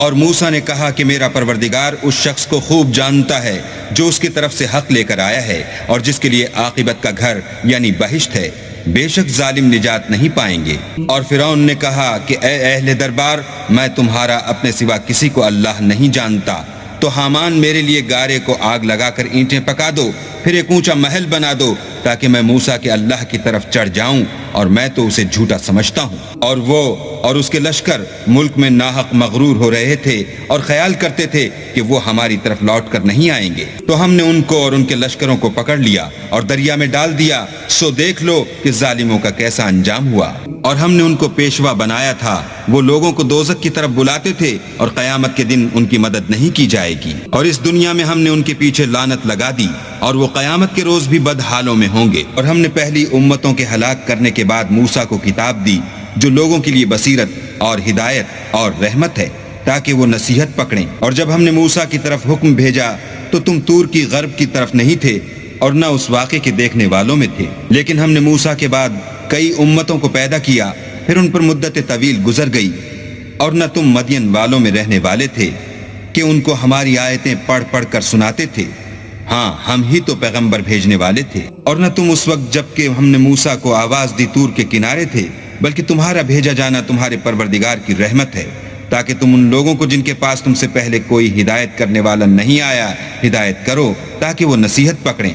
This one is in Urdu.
اور موسیٰ نے کہا کہ میرا پروردگار اس شخص کو خوب جانتا ہے جو اس کی طرف سے حق لے کر آیا ہے اور جس کے لیے عاقبت کا گھر یعنی بہشت ہے، بے شک ظالم نجات نہیں پائیں گے۔ اور فرعون نے کہا کہ اے اہل دربار، میں تمہارا اپنے سوا کسی کو اللہ نہیں جانتا، تو حامان میرے لیے گارے کو آگ لگا کر اینٹیں پکا دو، پھر ایک اونچا محل بنا دو تاکہ میں موسیٰ کے اللہ کی طرف چڑھ جاؤں، اور میں تو اسے جھوٹا سمجھتا ہوں۔ اور وہ اور اس کے لشکر ملک میں ناحق مغرور ہو رہے تھے اور خیال کرتے تھے کہ وہ ہماری طرف لوٹ کر نہیں آئیں گے، تو ہم نے ان کو اور ان کے لشکروں کو پکڑ لیا اور دریا میں ڈال دیا، سو دیکھ لو کہ ظالموں کا کیسا انجام ہوا۔ اور ہم نے ان کو پیشوا بنایا تھا، وہ لوگوں کو دوزخ کی طرف بلاتے تھے، اور قیامت کے دن ان کی مدد نہیں کی جائے گی، اور اس دنیا میں ہم نے ان کے پیچھے لعنت لگا دی، اور وہ قیامت کے روز بھی بدحالوں میں ہوں گے۔ اور ہم نے پہلی امتوں کے ہلاک کرنے کے بعد موسیٰ کو کتاب دی جو لوگوں کے لیے بصیرت اور ہدایت اور رحمت ہے، تاکہ وہ نصیحت پکڑیں۔ اور جب ہم نے موسیٰ کی طرف حکم بھیجا تو تم طور کی غرب کی طرف نہیں تھے اور نہ اس واقعے کے دیکھنے والوں میں تھے، لیکن ہم نے موسیٰ کے بعد کئی امتوں کو پیدا کیا، پھر ان پر مدت طویل گزر گئی، اور نہ تم مدین والوں میں رہنے والے تھے کہ ان کو ہماری آیتیں پڑھ پڑھ کر سناتے تھے، ہاں ہم ہی تو پیغمبر بھیجنے والے تھے۔ اور نہ تم اس وقت جب کہ ہم نے موسیٰ کو آواز دی طور کے کنارے تھے، بلکہ تمہارا بھیجا جانا تمہارے پروردگار کی رحمت ہے، تاکہ تم ان لوگوں کو جن کے پاس تم سے پہلے کوئی ہدایت کرنے والا نہیں آیا ہدایت کرو، تاکہ وہ نصیحت پکڑیں۔